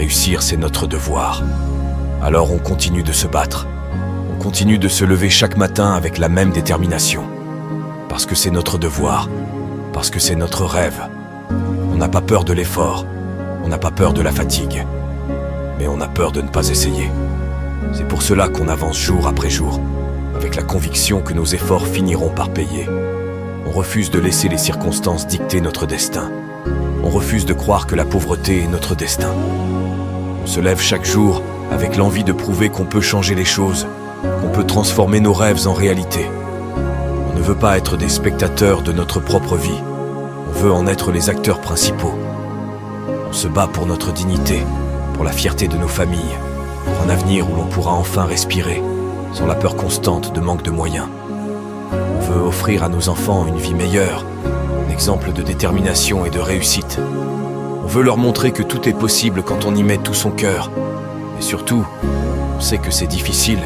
Réussir, c'est notre devoir. Alors on continue de se battre. On continue de se lever chaque matin avec la même détermination. Parce que c'est notre devoir. Parce que c'est notre rêve. On n'a pas peur de l'effort. On n'a pas peur de la fatigue. Mais on a peur de ne pas essayer. C'est pour cela qu'on avance jour après jour, avec la conviction que nos efforts finiront par payer. On refuse de laisser les circonstances dicter notre destin. On refuse de croire que la pauvreté est notre destin. On se lève chaque jour avec l'envie de prouver qu'on peut changer les choses, qu'on peut transformer nos rêves en réalité. On ne veut pas être des spectateurs de notre propre vie. On veut en être les acteurs principaux. On se bat pour notre dignité, pour la fierté de nos familles, pour un avenir où l'on pourra enfin respirer, sans la peur constante de manque de moyens. On veut offrir à nos enfants une vie meilleure, un exemple de détermination et de réussite. On veut leur montrer que tout est possible quand on y met tout son cœur. Et surtout, on sait que c'est difficile,